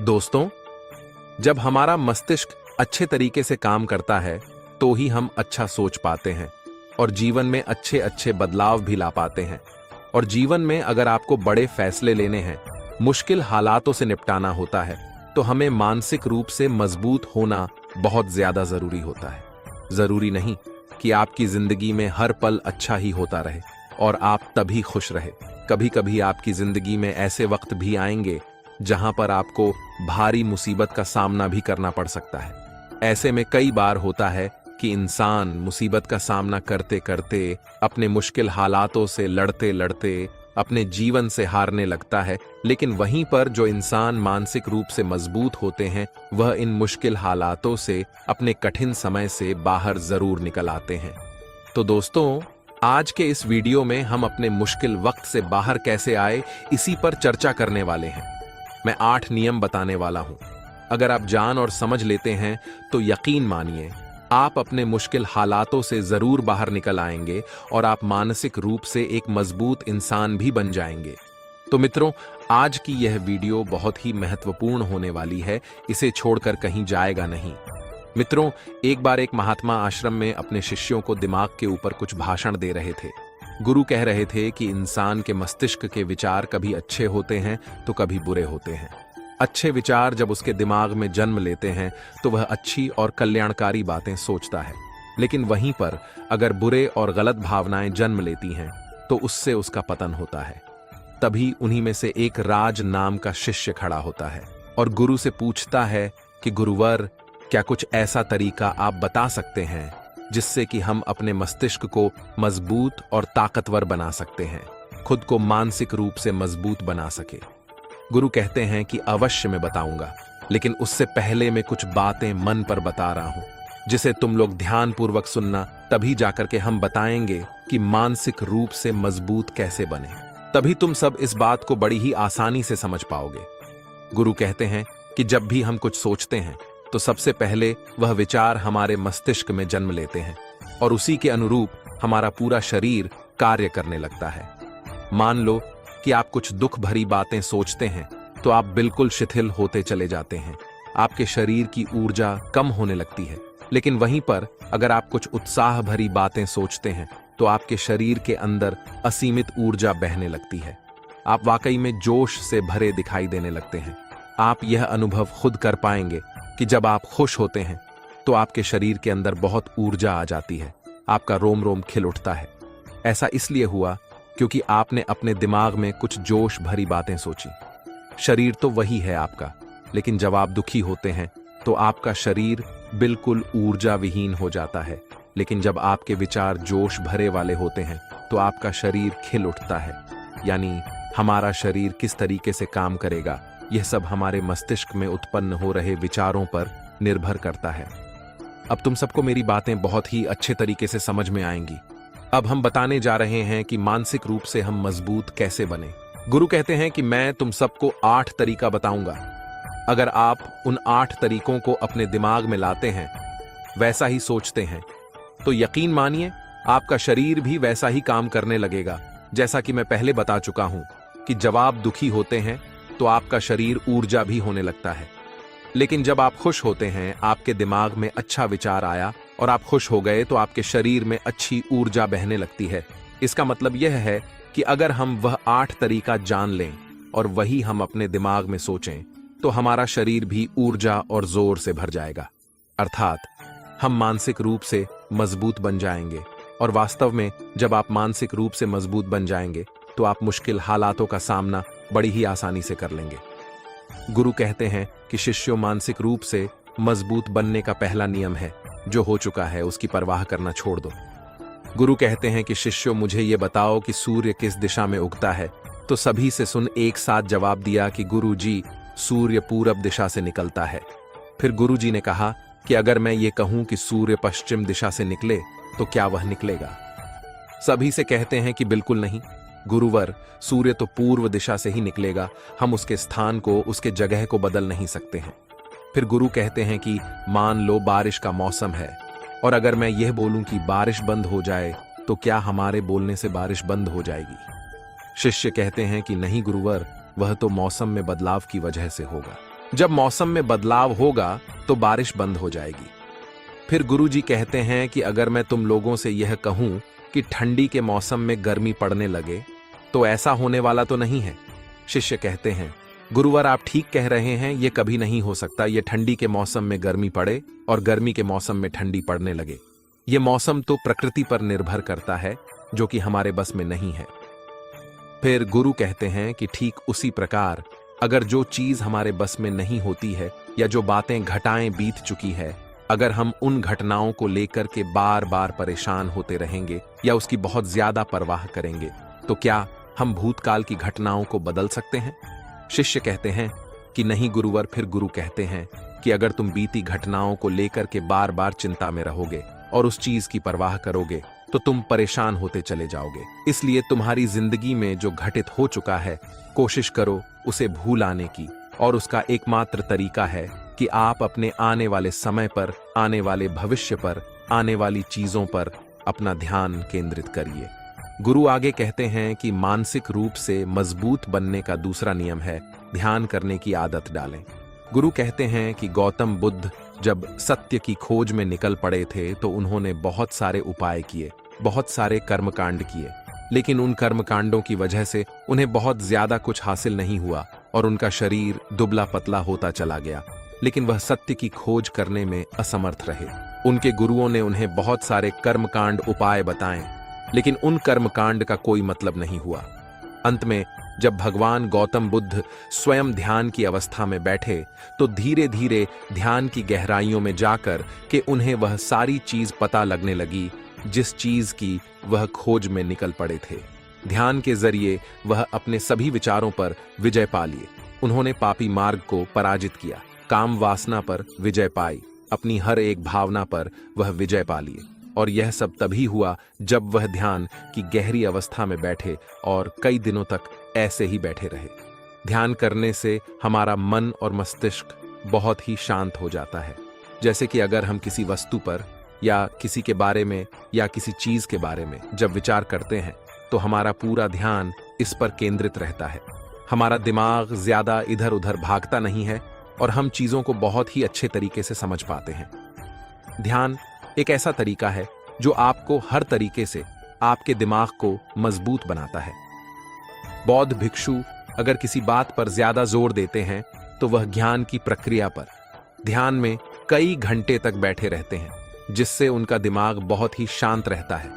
दोस्तों, जब हमारा मस्तिष्क अच्छे तरीके से काम करता है तो ही हम अच्छा सोच पाते हैं और जीवन में अच्छे अच्छे बदलाव भी ला पाते हैं। और जीवन में अगर आपको बड़े फैसले लेने हैं, मुश्किल हालातों से निपटाना होता है, तो हमें मानसिक रूप से मजबूत होना बहुत ज्यादा जरूरी होता है। जरूरी नहीं कि आपकी जिंदगी में हर पल अच्छा ही होता रहे और आप तभी खुश रहे। कभी कभी आपकी जिंदगी में ऐसे वक्त भी आएंगे जहां पर आपको भारी मुसीबत का सामना भी करना पड़ सकता है। ऐसे में कई बार होता है कि इंसान मुसीबत का सामना करते करते, अपने मुश्किल हालातों से लड़ते लड़ते अपने जीवन से हारने लगता है। लेकिन वहीं पर जो इंसान मानसिक रूप से मजबूत होते हैं, वह इन मुश्किल हालातों से, अपने कठिन समय से बाहर जरूर निकल आते हैं। तो दोस्तों, आज के इस वीडियो में हम अपने मुश्किल वक्त से बाहर कैसे आए, इसी पर चर्चा करने वाले हैं। मैं 8 नियम बताने वाला हूं। अगर आप जान और समझ लेते हैं तो यकीन मानिए, आप अपने मुश्किल हालातों से जरूर बाहर निकल आएंगे और आप मानसिक रूप से एक मजबूत इंसान भी बन जाएंगे। तो मित्रों, आज की यह वीडियो बहुत ही महत्वपूर्ण होने वाली है। इसे छोड़कर कहीं जाएगा नहीं। मित्रों, एक बार एक महात्मा आश्रम में अपने शिष्यों को दिमाग के ऊपर कुछ भाषण दे रहे थे। गुरु कह रहे थे कि इंसान के मस्तिष्क के विचार कभी अच्छे होते हैं तो कभी बुरे होते हैं। अच्छे विचार जब उसके दिमाग में जन्म लेते हैं तो वह अच्छी और कल्याणकारी बातें सोचता है। लेकिन वहीं पर अगर बुरे और गलत भावनाएं जन्म लेती हैं तो उससे उसका पतन होता है। तभी उन्हीं में से एक राज नाम का शिष्य खड़ा होता है और गुरु से पूछता है कि गुरुवर, क्या कुछ ऐसा तरीका आप बता सकते हैं जिससे कि हम अपने मस्तिष्क को मजबूत और ताकतवर बना सकते हैं, खुद को मानसिक रूप से मजबूत बना सके। गुरु कहते हैं कि अवश्य मैं बताऊंगा, लेकिन उससे पहले मैं कुछ बातें मन पर बता रहा हूं जिसे तुम लोग ध्यानपूर्वक सुनना। तभी जाकर के हम बताएंगे कि मानसिक रूप से मजबूत कैसे बने। तभी तुम सब इस बात को बड़ी ही आसानी से समझ पाओगे। गुरु कहते हैं कि जब भी हम कुछ सोचते हैं तो सबसे पहले वह विचार हमारे मस्तिष्क में जन्म लेते हैं और उसी के अनुरूप हमारा पूरा शरीर कार्य करने लगता है। मान लो कि आप कुछ दुख भरी बातें सोचते हैं तो आप बिल्कुल शिथिल होते चले जाते हैं, आपके शरीर की ऊर्जा कम होने लगती है। लेकिन वहीं पर अगर आप कुछ उत्साह भरी बातें सोचते हैं तो आपके शरीर के अंदर असीमित ऊर्जा बहने लगती है। आप वाकई में जोश से भरे दिखाई देने लगते हैं। आप यह अनुभव खुद कर पाएंगे कि जब आप खुश होते हैं तो आपके शरीर के अंदर बहुत ऊर्जा आ जाती है, आपका रोम रोम खिल उठता है। ऐसा इसलिए हुआ क्योंकि आपने अपने दिमाग में कुछ जोश भरी बातें सोची। शरीर तो वही है आपका, लेकिन जब आप दुखी होते हैं तो आपका शरीर बिल्कुल ऊर्जा विहीन हो जाता है। लेकिन जब आपके विचार जोश भरे वाले होते हैं तो आपका शरीर खिल उठता है। यानी हमारा शरीर किस तरीके से काम करेगा, यह सब हमारे मस्तिष्क में उत्पन्न हो रहे विचारों पर निर्भर करता है। अब तुम सबको मेरी बातें बहुत ही अच्छे तरीके से समझ में आएंगी। अब हम बताने जा रहे हैं कि मानसिक रूप से हम मजबूत कैसे बने। गुरु कहते हैं कि मैं तुम सबको 8 तरीका बताऊंगा। अगर आप उन 8 तरीकों को अपने दिमाग में लाते हैं, वैसा ही सोचते हैं, तो यकीन मानिए आपका शरीर भी वैसा ही काम करने लगेगा। जैसा कि मैं पहले बता चुका हूं कि जब आप दुखी होते हैं तो आपका शरीर ऊर्जा भी होने लगता है। लेकिन जब आप खुश होते हैं, आपके दिमाग में अच्छा विचार आया और आप खुश हो गए तो आपके शरीर में अच्छी ऊर्जा बहने लगती है। इसका मतलब यह है कि अगर हम वह 8 तरीका जान लें और वही हम अपने दिमाग में सोचें तो हमारा शरीर भी ऊर्जा और जोर से भर जाएगा। अर्थात हम मानसिक रूप से मजबूत बन जाएंगे। और वास्तव में जब आप मानसिक रूप से मजबूत बन जाएंगे तो आप मुश्किल हालातों का सामना बड़ी ही आसानी से कर लेंगे। गुरु कहते हैं कि शिष्यों, मानसिक रूप से मजबूत बनने का पहला नियम है, जो हो चुका है उसकी परवाह करना छोड़ दो। गुरु कहते हैं कि शिष्यों, मुझे ये बताओ कि सूर्य किस दिशा में उगता है। तो सभी से सुन एक साथ जवाब दिया कि गुरु जी, सूर्य पूरब दिशा से निकलता है। फिर गुरु जी ने कहा कि अगर मैं ये कहूं कि सूर्य पश्चिम दिशा से निकले तो क्या वह निकलेगा? सभी से कहते हैं कि बिल्कुल नहीं गुरुवर, सूर्य तो पूर्व दिशा से ही निकलेगा। हम उसके स्थान को, उसके जगह को बदल नहीं सकते हैं। फिर गुरु कहते हैं कि मान लो बारिश का मौसम है और अगर मैं यह बोलूं कि बारिश बंद हो जाए तो क्या हमारे बोलने से बारिश बंद हो जाएगी? शिष्य कहते हैं कि नहीं गुरुवर, वह तो मौसम में बदलाव की वजह से होगा। जब मौसम में बदलाव होगा तो बारिश बंद हो जाएगी। फिर गुरुजी कहते हैं कि अगर मैं तुम लोगों से यह कहूं कि ठंडी के मौसम में गर्मी पड़ने लगे तो ऐसा होने वाला तो नहीं है। शिष्य कहते हैं, गुरुवर आप ठीक कह रहे हैं, यह कभी नहीं हो सकता। यह ठंडी के मौसम में गर्मी पड़े और गर्मी के मौसम में ठंडी पड़ने लगे। यह मौसम तो प्रकृति पर निर्भर करता है, जो कि हमारे बस में नहीं है। फिर गुरु कहते हैं कि ठीक उसी प्रकार अगर जो चीज हमारे बस में नहीं होती है या जो बातें घटाएं बीत चुकी है, अगर हम उन घटनाओं को लेकर के बार बार परेशान होते रहेंगे या उसकी बहुत ज्यादा परवाह करेंगे, तो क्या हम भूतकाल की घटनाओं को बदल सकते हैं? शिष्य कहते हैं कि नहीं गुरुवर। फिर गुरु कहते हैं कि अगर तुम बीती घटनाओं को लेकर के बार बार चिंता में रहोगे और उस चीज की परवाह करोगे तो तुम परेशान होते चले जाओगे। इसलिए तुम्हारी जिंदगी में जो घटित हो चुका है, कोशिश करो उसे भूल आने की, और उसका एकमात्र तरीका है कि आप अपने आने वाले समय पर, आने वाले भविष्य पर, आने वाली चीजों पर अपना ध्यान केंद्रित करिए। गुरु आगे कहते हैं कि मानसिक रूप से मजबूत बनने का दूसरा नियम है ध्यान करने की आदत डालें। गुरु कहते हैं कि गौतम बुद्ध जब सत्य की खोज में निकल पड़े थे तो उन्होंने बहुत सारे उपाय किए, बहुत सारे कर्मकांड किए, लेकिन उन कर्मकांडों की वजह से उन्हें बहुत ज्यादा कुछ हासिल नहीं हुआ और उनका शरीर दुबला पतला होता चला गया। लेकिन वह सत्य की खोज करने में असमर्थ रहे। उनके गुरुओं ने उन्हें बहुत सारे कर्मकांड उपाय बताए, लेकिन उन कर्मकांड का कोई मतलब नहीं हुआ। अंत में जब भगवान गौतम बुद्ध स्वयं ध्यान की अवस्था में बैठे तो धीरे धीरे ध्यान की गहराइयों में जाकर के उन्हें वह सारी चीज पता लगने लगी जिस चीज की वह खोज में निकल पड़े थे। ध्यान के जरिए वह अपने सभी विचारों पर विजय पा लिए। उन्होंने पापी मार्ग को पराजित किया, काम वासना पर विजय पाई, अपनी हर एक भावना पर वह विजय पा लिए। और यह सब तभी हुआ जब वह ध्यान की गहरी अवस्था में बैठे और कई दिनों तक ऐसे ही बैठे रहे। ध्यान करने से हमारा मन और मस्तिष्क बहुत ही शांत हो जाता है। जैसे कि अगर हम किसी वस्तु पर या किसी के बारे में या किसी चीज के बारे में जब विचार करते हैं तो हमारा पूरा ध्यान इस पर केंद्रित रहता है। हमारा दिमाग ज्यादा इधर उधर भागता नहीं है और हम चीजों को बहुत ही अच्छे तरीके से समझ पाते हैं। ध्यान एक ऐसा तरीका है जो आपको हर तरीके से आपके दिमाग को मजबूत बनाता है। बौद्ध भिक्षु अगर किसी बात पर ज्यादा जोर देते हैं तो वह ज्ञान की प्रक्रिया पर ध्यान में कई घंटे तक बैठे रहते हैं, जिससे उनका दिमाग बहुत ही शांत रहता है,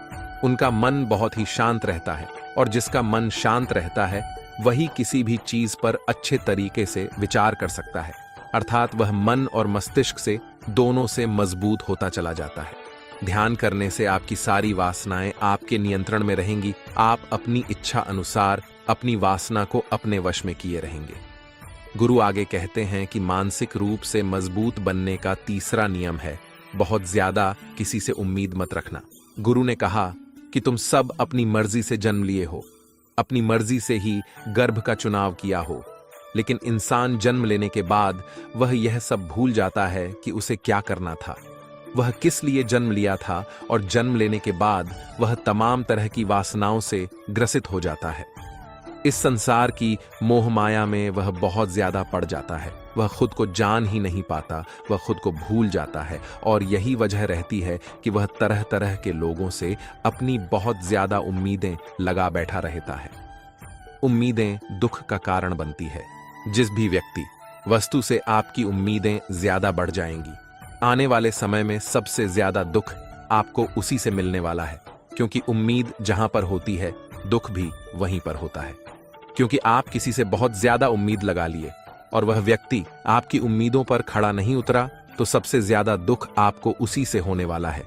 उनका मन बहुत ही शांत रहता है, और जिसका मन शांत रहता है वही किसी भी चीज पर अच्छे तरीके से विचार कर सकता है। अर्थात वह मन और मस्तिष्क से दोनों से मजबूत होता चला जाता है। ध्यान करने से आपकी सारी वासनाएं आपके नियंत्रण में रहेंगी। आप अपनी इच्छा अनुसार अपनी वासना को अपने वश में किए रहेंगे। गुरु आगे कहते हैं कि मानसिक रूप से मजबूत बनने का तीसरा नियम है बहुत ज्यादा किसी से उम्मीद मत रखना। गुरु ने कहा कि तुम सब अपनी मर्जी से जन्म लिए हो, अपनी मर्जी से ही गर्भ का चुनाव किया हो, लेकिन इंसान जन्म लेने के बाद वह यह सब भूल जाता है कि उसे क्या करना था, वह किस लिए जन्म लिया था, और जन्म लेने के बाद वह तमाम तरह की वासनाओं से ग्रसित हो जाता है। इस संसार की मोह माया में वह बहुत ज्यादा पड़ जाता है। वह खुद को जान ही नहीं पाता, वह खुद को भूल जाता है, और यही वजह रहती है कि वह तरह तरह के लोगों से अपनी बहुत ज्यादा उम्मीदें लगा बैठा रहता है। उम्मीदें दुख का कारण बनती है। जिस भी व्यक्ति वस्तु से आपकी उम्मीदें ज्यादा बढ़ जाएंगी, आने वाले समय में सबसे ज्यादा दुख आपको उसी से मिलने वाला है, क्योंकि उम्मीद जहां पर होती है दुख भी वहीं पर होता है। क्योंकि आप किसी से बहुत ज्यादा उम्मीद लगा लिए और वह व्यक्ति आपकी उम्मीदों पर खड़ा नहीं उतरा, तो सबसे ज्यादा दुख आपको उसी से होने वाला है।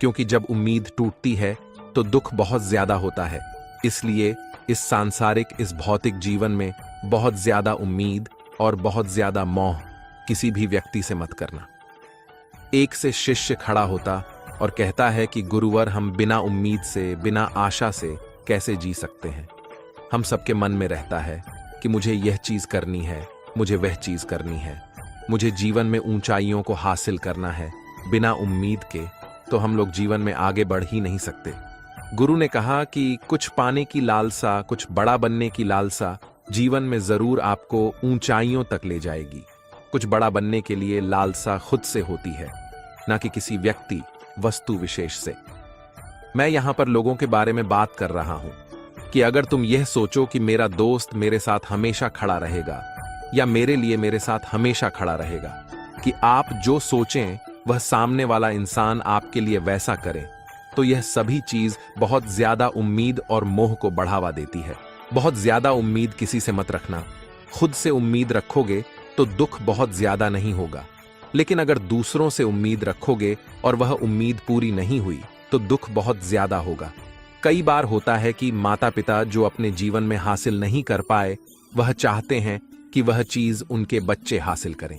क्योंकि जब उम्मीद टूटती है तो दुख बहुत ज्यादा होता है। इसलिए इस सांसारिक, इस भौतिक जीवन में बहुत ज्यादा उम्मीद और बहुत ज्यादा मोह किसी भी व्यक्ति से मत करना। एक से शिष्य खड़ा होता और कहता है कि गुरुवर, हम बिना उम्मीद से, बिना आशा से कैसे जी सकते हैं। हम सबके मन में रहता है कि मुझे यह चीज करनी है, मुझे वह चीज करनी है, मुझे जीवन में ऊंचाइयों को हासिल करना है। बिना उम्मीद के तो हम लोग जीवन में आगे बढ़ ही नहीं सकते। गुरु ने कहा कि कुछ पाने की लालसा, कुछ बड़ा बनने की लालसा जीवन में जरूर आपको ऊंचाइयों तक ले जाएगी। कुछ बड़ा बनने के लिए लालसा खुद से होती है, ना कि किसी व्यक्ति वस्तु विशेष से। मैं यहां पर लोगों के बारे में बात कर रहा हूं कि अगर तुम यह सोचो कि मेरा दोस्त मेरे साथ हमेशा खड़ा रहेगा या मेरे लिए मेरे साथ हमेशा खड़ा रहेगा, कि आप जो सोचें वह सामने वाला इंसान आपके लिए वैसा करे, तो यह सभी चीज बहुत ज्यादा उम्मीद और मोह को बढ़ावा देती है। बहुत ज्यादा उम्मीद किसी से मत रखना। खुद से उम्मीद रखोगे तो दुख बहुत ज्यादा नहीं होगा, लेकिन अगर दूसरों से उम्मीद रखोगे और वह उम्मीद पूरी नहीं हुई तो दुख बहुत ज्यादा होगा। कई बार होता है कि माता पिता जो अपने जीवन में हासिल नहीं कर पाए, वह चाहते हैं कि वह चीज उनके बच्चे हासिल करें।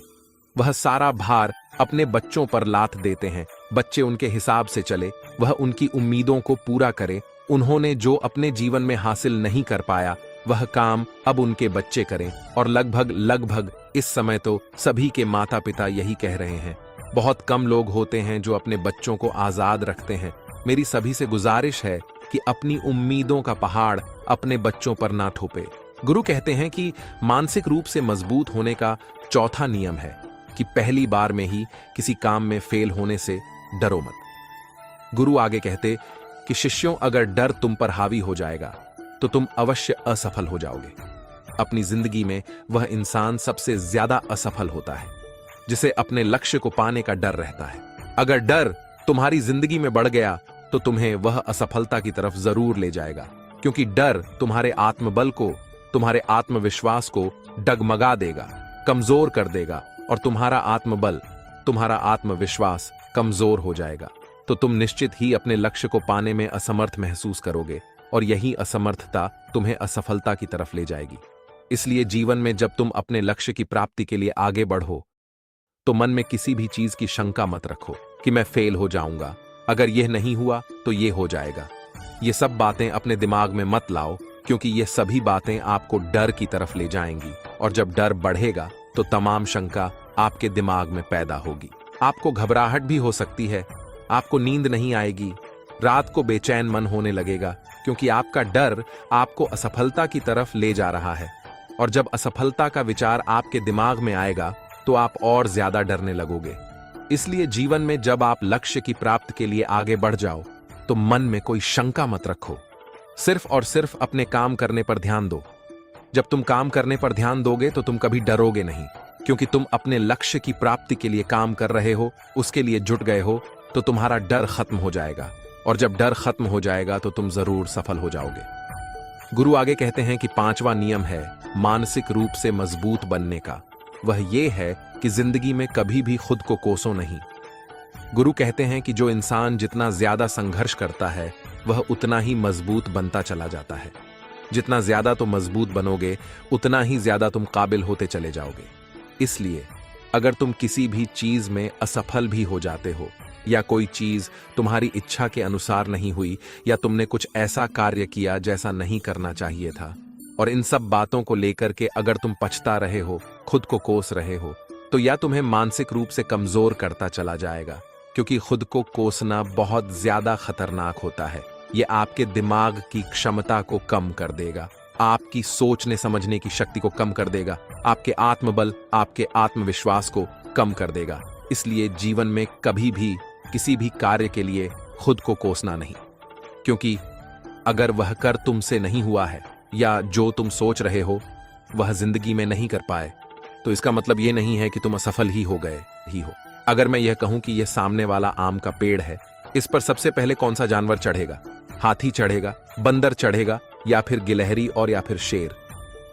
वह सारा भार अपने बच्चों पर लाद देते हैं। बच्चे उनके हिसाब से चले, वह उनकी उम्मीदों को पूरा करे। उन्होंने जो अपने जीवन में हासिल नहीं कर पाया, वह काम अब उनके बच्चे करें। और लगभग इस समय तो सभी के माता पिता यही कह रहे हैं। बहुत कम लोग होते हैं जो अपने बच्चों को आजाद रखते हैं। मेरी सभी से गुजारिश है कि अपनी उम्मीदों का पहाड़ अपने बच्चों पर ना थोपे। गुरु कहते हैं कि मानसिक रूप से मजबूत होने का चौथा नियम है कि पहली बार में ही किसी काम में फेल होने से डरो मत। गुरु आगे कहते कि शिष्यों, अगर डर तुम पर हावी हो जाएगा तो तुम अवश्य असफल हो जाओगे। अपनी जिंदगी में वह इंसान सबसे ज्यादा असफल होता है जिसे अपने लक्ष्य को पाने का डर रहता है। अगर डर तुम्हारी जिंदगी में बढ़ गया तो तुम्हें वह असफलता की तरफ जरूर ले जाएगा, क्योंकि डर तुम्हारे आत्मबल को, तुम्हारे आत्मविश्वास को डगमगा देगा, कमजोर कर देगा, और तुम्हारा आत्मबल, तुम्हारा आत्मविश्वास कमजोर हो जाएगा तो तुम निश्चित ही अपने लक्ष्य को पाने में असमर्थ महसूस करोगे, और यही असमर्थता तुम्हें असफलता की तरफ ले जाएगी। इसलिए जीवन में जब तुम अपने लक्ष्य की प्राप्ति के लिए आगे बढ़ो तो मन में किसी भी चीज की शंका मत रखो कि मैं फेल हो जाऊंगा, अगर यह नहीं हुआ तो यह हो जाएगा। ये सब बातें अपने दिमाग में मत लाओ, क्योंकि ये सभी बातें आपको डर की तरफ ले जाएंगी, और जब डर बढ़ेगा तो तमाम शंका आपके दिमाग में पैदा होगी। आपको घबराहट भी हो सकती है, आपको नींद नहीं आएगी, रात को बेचैन मन होने लगेगा, क्योंकि आपका डर आपको असफलता की तरफ ले जा रहा है। और जब असफलता का विचार आपके दिमाग में आएगा तो आप और ज्यादा डरने लगोगे। इसलिए जीवन में जब आप लक्ष्य की प्राप्ति के लिए आगे बढ़ जाओ तो मन में कोई शंका मत रखो, सिर्फ और सिर्फ अपने काम करने पर ध्यान दो। जब तुम काम करने पर ध्यान दोगे तो तुम कभी डरोगे नहीं, क्योंकि तुम अपने लक्ष्य की प्राप्ति के लिए काम कर रहे हो, उसके लिए जुट गए हो, तो तुम्हारा डर खत्म हो जाएगा। और जब डर खत्म हो जाएगा तो तुम जरूर सफल हो जाओगे। गुरु आगे कहते हैं कि पांचवा नियम है मानसिक रूप से मजबूत बनने का। वह ये है कि जिंदगी में कभी भी खुद को कोसो नहीं। गुरु कहते हैं कि जो इंसान जितना ज्यादा संघर्ष करता है वह उतना ही मजबूत बनता चला जाता है। जितना ज्यादा तुम मजबूत बनोगे उतना ही ज्यादा तुम काबिल होते चले जाओगे। इसलिए अगर तुम किसी भी चीज में असफल भी हो जाते हो, या कोई चीज तुम्हारी इच्छा के अनुसार नहीं हुई, या तुमने कुछ ऐसा कार्य किया जैसा नहीं करना चाहिए था, और इन सब बातों को लेकर के अगर तुम पछता रहे हो, खुद को कोस रहे हो, तो या तुम्हें मानसिक रूप से कमजोर करता चला जाएगा, क्योंकि खुद को कोसना बहुत ज्यादा खतरनाक होता है। ये आपके दिमाग की क्षमता को कम कर देगा, आपकी सोचने समझने की शक्ति को कम कर देगा, आपके आत्मबल, आपके आत्मविश्वास को कम कर देगा। इसलिए जीवन में कभी भी किसी भी कार्य के लिए खुद को कोसना नहीं, क्योंकि अगर वह कर तुमसे नहीं हुआ है, या जो तुम सोच रहे हो वह जिंदगी में नहीं कर पाए, तो इसका मतलब यह नहीं है कि तुम असफल ही हो गए ही हो। अगर मैं यह कहूं कि यह सामने वाला आम का पेड़ है, इस पर सबसे पहले कौन सा जानवर चढ़ेगा? हाथी चढ़ेगा, बंदर चढ़ेगा, या फिर गिलहरी और या फिर शेर?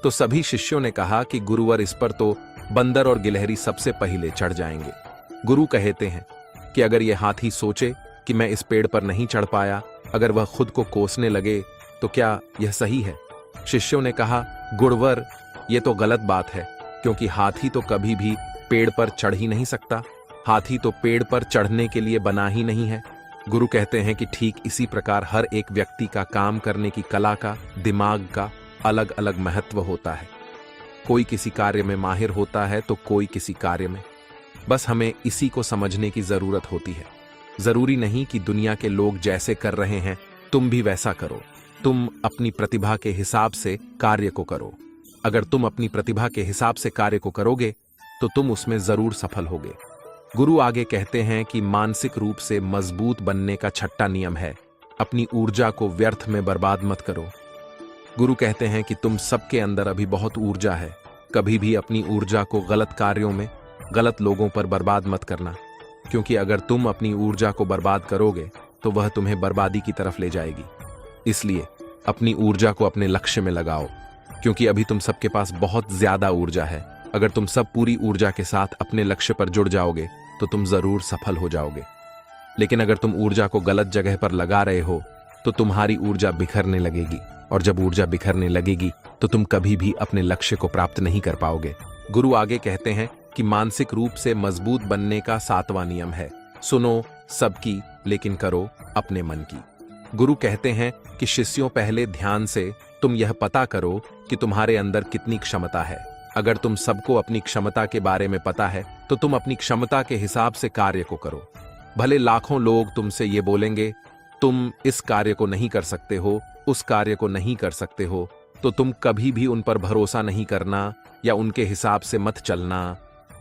तो सभी शिष्यों ने कहा कि गुरुवर, इस पर तो बंदर और गिलहरी सबसे पहले चढ़ जाएंगे। गुरु कहते हैं कि अगर यह हाथी सोचे कि मैं इस पेड़ पर नहीं चढ़ पाया, अगर वह खुद को कोसने लगे, तो क्या यह सही है? शिष्यों ने कहा, गुरुवर, यह तो गलत बात है, क्योंकि हाथी तो कभी भी पेड़ पर चढ़ ही नहीं सकता। हाथी तो पेड़ पर चढ़ने के लिए बना ही नहीं है। गुरु कहते हैं कि ठीक इसी प्रकार हर एक व्यक्ति का काम करने की कला का, दिमाग का अलग अलग महत्व होता है। कोई किसी कार्य में माहिर होता है तो कोई किसी कार्य में। बस हमें इसी को समझने की जरूरत होती है। जरूरी नहीं कि दुनिया के लोग जैसे कर रहे हैं तुम भी वैसा करो। तुम अपनी प्रतिभा के हिसाब से कार्य को करो। अगर तुम अपनी प्रतिभा के हिसाब से कार्य को करोगे तो तुम उसमें जरूर सफल होगे। गुरु आगे कहते हैं कि मानसिक रूप से मजबूत बनने का छठा नियम है, अपनी ऊर्जा को व्यर्थ में बर्बाद मत करो। गुरु कहते हैं कि तुम सबके अंदर अभी बहुत ऊर्जा है, कभी भी अपनी ऊर्जा को गलत कार्यों में, गलत लोगों पर बर्बाद मत करना, क्योंकि अगर तुम अपनी ऊर्जा को बर्बाद करोगे तो वह तुम्हें बर्बादी की तरफ ले जाएगी। इसलिए अपनी ऊर्जा को अपने लक्ष्य में लगाओ, क्योंकि अभी तुम सबके पास बहुत ज्यादा ऊर्जा है। अगर तुम सब पूरी ऊर्जा के साथ अपने लक्ष्य पर जुड़ जाओगे तो तुम जरूर सफल हो जाओगे। लेकिन अगर तुम ऊर्जा को गलत जगह पर लगा रहे हो तो तुम्हारी ऊर्जा बिखरने लगेगी, और जब ऊर्जा बिखरने लगेगी तो तुम कभी भी अपने लक्ष्य को प्राप्त नहीं कर पाओगे। गुरु आगे कहते हैं कि मानसिक रूप से मजबूत बनने का 7वां नियम है, सुनो सबकी लेकिन करो अपने मन की। गुरु कहते हैं कि शिष्यों, पहले ध्यान से तुम यह पता करो कि तुम्हारे अंदर कितनी क्षमता है। अगर तुम सबको अपनी क्षमता के बारे में पता है तो तुम अपनी क्षमता के हिसाब से कार्य को करो। भले लाखों लोग तुमसे ये बोलेंगे तुम इस कार्य को नहीं कर सकते हो, उस कार्य को नहीं कर सकते हो, तो तुम कभी भी उन पर भरोसा नहीं करना या उनके हिसाब से मत चलना,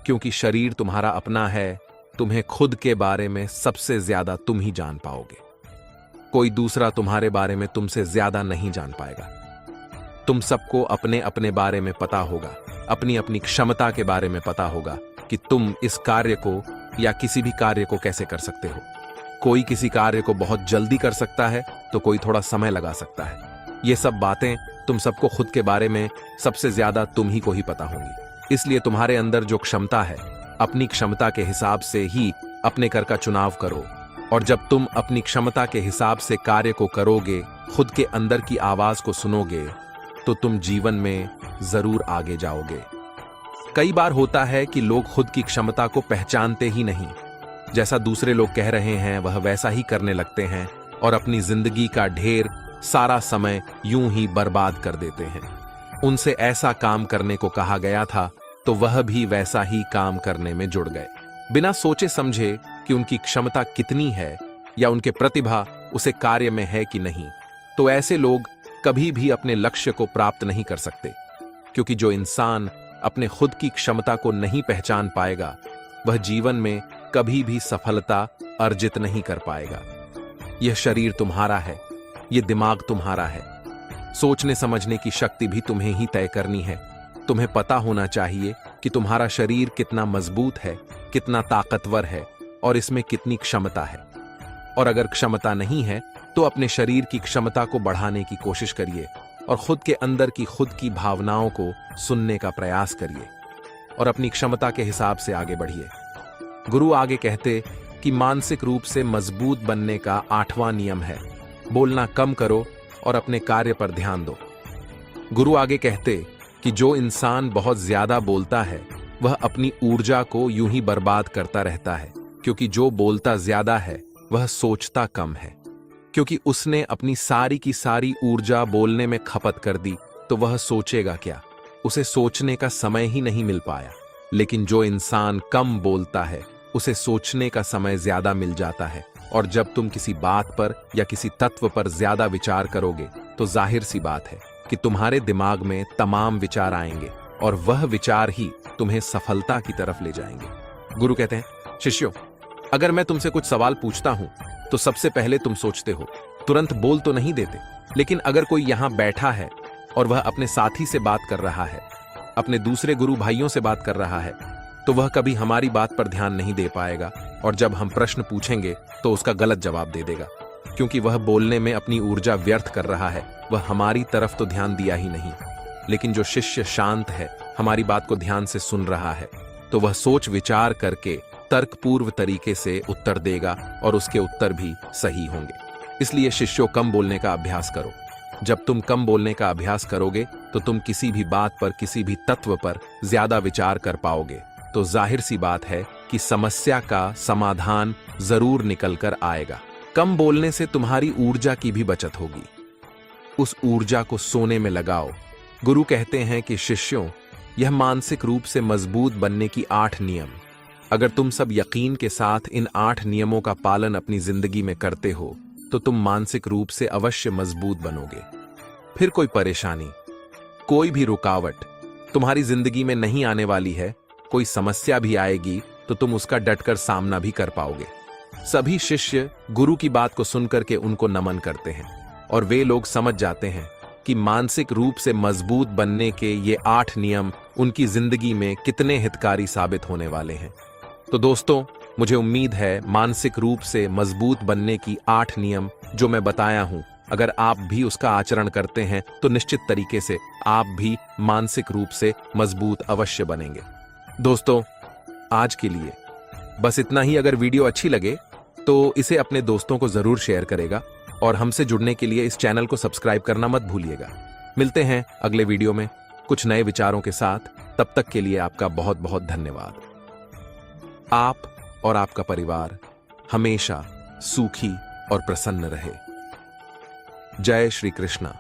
क्योंकि शरीर तुम्हारा अपना है। तुम्हें खुद के बारे में सबसे ज्यादा तुम ही जान पाओगे। कोई दूसरा तुम्हारे बारे में तुमसे ज्यादा नहीं जान पाएगा। तुम सबको अपने अपने बारे में पता होगा, अपनी अपनी क्षमता के बारे में पता होगा कि तुम इस कार्य को या किसी भी कार्य को कैसे कर सकते हो। कोई किसी कार्य को बहुत जल्दी कर सकता है तो कोई थोड़ा समय लगा सकता है। ये सब बातें तुम सबको खुद के बारे में सबसे ज्यादा तुम ही को ही पता होंगी। इसलिए तुम्हारे अंदर जो क्षमता है, अपनी क्षमता के हिसाब से ही अपने कर का चुनाव करो। और जब तुम अपनी क्षमता के हिसाब से कार्य को करोगे, खुद के अंदर की आवाज को सुनोगे, तो तुम जीवन में जरूर आगे जाओगे। कई बार होता है कि लोग खुद की क्षमता को पहचानते ही नहीं, जैसा दूसरे लोग कह रहे हैं वह वैसा ही करने लगते हैं और अपनी जिंदगी का ढेर सारा समय यूं ही बर्बाद कर देते हैं। उनसे ऐसा काम करने को कहा गया था तो वह भी वैसा ही काम करने में जुड़ गए, बिना सोचे समझे कि उनकी क्षमता कितनी है या उनके प्रतिभा उसे कार्य में है कि नहीं। तो ऐसे लोग कभी भी अपने लक्ष्य को प्राप्त नहीं कर सकते, क्योंकि जो इंसान अपने खुद की क्षमता को नहीं पहचान पाएगा वह जीवन में कभी भी सफलता अर्जित नहीं कर पाएगा। यह शरीर तुम्हारा है, यह दिमाग तुम्हारा है, सोचने समझने की शक्ति भी तुम्हें ही तय करनी है। तुम्हें पता होना चाहिए कि तुम्हारा शरीर कितना मजबूत है, कितना ताकतवर है और इसमें कितनी क्षमता है। और अगर क्षमता नहीं है तो अपने शरीर की क्षमता को बढ़ाने की कोशिश करिए और खुद के अंदर की खुद की भावनाओं को सुनने का प्रयास करिए और अपनी क्षमता के हिसाब से आगे बढ़िए। गुरु आगे कहते कि मानसिक रूप से मजबूत बनने का 8वां नियम है, बोलना कम करो और अपने कार्य पर ध्यान दो। गुरु आगे कहते कि जो इंसान बहुत ज्यादा बोलता है वह अपनी ऊर्जा को यूं ही बर्बाद करता रहता है, क्योंकि जो बोलता ज्यादा है वह सोचता कम है। क्योंकि उसने अपनी सारी की सारी ऊर्जा बोलने में खपत कर दी तो वह सोचेगा क्या, उसे सोचने का समय ही नहीं मिल पाया। लेकिन जो इंसान कम बोलता है उसे सोचने का समय ज्यादा मिल जाता है। और जब तुम किसी बात पर या किसी तत्व पर ज्यादा विचार करोगे तो जाहिर सी बात है कि तुम्हारे दिमाग में तमाम विचार आएंगे और वह विचार ही तुम्हें सफलता की तरफ ले जाएंगे। गुरु कहते हैं, शिष्यों, अगर मैं तुमसे कुछ सवाल पूछता हूं तो सबसे पहले तुम सोचते हो, तुरंत बोल तो नहीं देते। लेकिन अगर कोई यहां बैठा है और वह अपने साथी से बात कर रहा है, अपने दूसरे गुरु भाइयों से बात कर रहा है, तो वह कभी हमारी बात पर ध्यान नहीं दे पाएगा और जब हम प्रश्न पूछेंगे तो उसका गलत जवाब दे देगा, क्योंकि वह बोलने में अपनी ऊर्जा व्यर्थ कर रहा है। वह हमारी तरफ तो ध्यान दिया ही नहीं। लेकिन जो शिष्य शांत है, हमारी बात को ध्यान से सुन रहा है, तो वह सोच विचार करके तर्कपूर्व तरीके से उत्तर देगा और उसके उत्तर भी सही होंगे। इसलिए शिष्यों, कम बोलने का अभ्यास करो। जब तुम कम बोलने का अभ्यास करोगे तो तुम किसी भी बात पर, किसी भी तत्व पर ज्यादा विचार कर पाओगे। तो जाहिर सी बात है कि समस्या का समाधान जरूर निकल कर आएगा। कम बोलने से तुम्हारी ऊर्जा की भी बचत होगी, उस ऊर्जा को सोने में लगाओ। गुरु कहते हैं कि शिष्यों, यह मानसिक रूप से मजबूत बनने की 8 नियम, अगर तुम सब यकीन के साथ इन 8 नियमों का पालन अपनी जिंदगी में करते हो तो तुम मानसिक रूप से अवश्य मजबूत बनोगे। फिर कोई परेशानी, कोई भी रुकावट तुम्हारी जिंदगी में नहीं आने वाली है, कोई समस्या भी आएगी तो तुम उसका डटकर सामना भी कर पाओगे। सभी शिष्य गुरु की बात को सुनकर के उनको नमन करते हैं और वे लोग समझ जाते हैं कि मानसिक रूप से मजबूत बनने के ये 8 नियम उनकी जिंदगी में कितने हितकारी साबित होने वाले हैं। तो दोस्तों, मुझे उम्मीद है मानसिक रूप से मजबूत बनने की 8 नियम जो मैं बताया हूं, अगर आप भी उसका आचरण करते हैं तो निश्चित तरीके से आप भी मानसिक रूप से मजबूत अवश्य बनेंगे। दोस्तों, आज के लिए बस इतना ही। अगर वीडियो अच्छी लगे तो इसे अपने दोस्तों को जरूर शेयर करेगा और हमसे जुड़ने के लिए इस चैनल को सब्सक्राइब करना मत भूलिएगा। मिलते हैं अगले वीडियो में कुछ नए विचारों के साथ। तब तक के लिए आपका बहुत बहुत धन्यवाद। आप और आपका परिवार हमेशा सुखी और प्रसन्न रहे। जय श्री कृष्णा।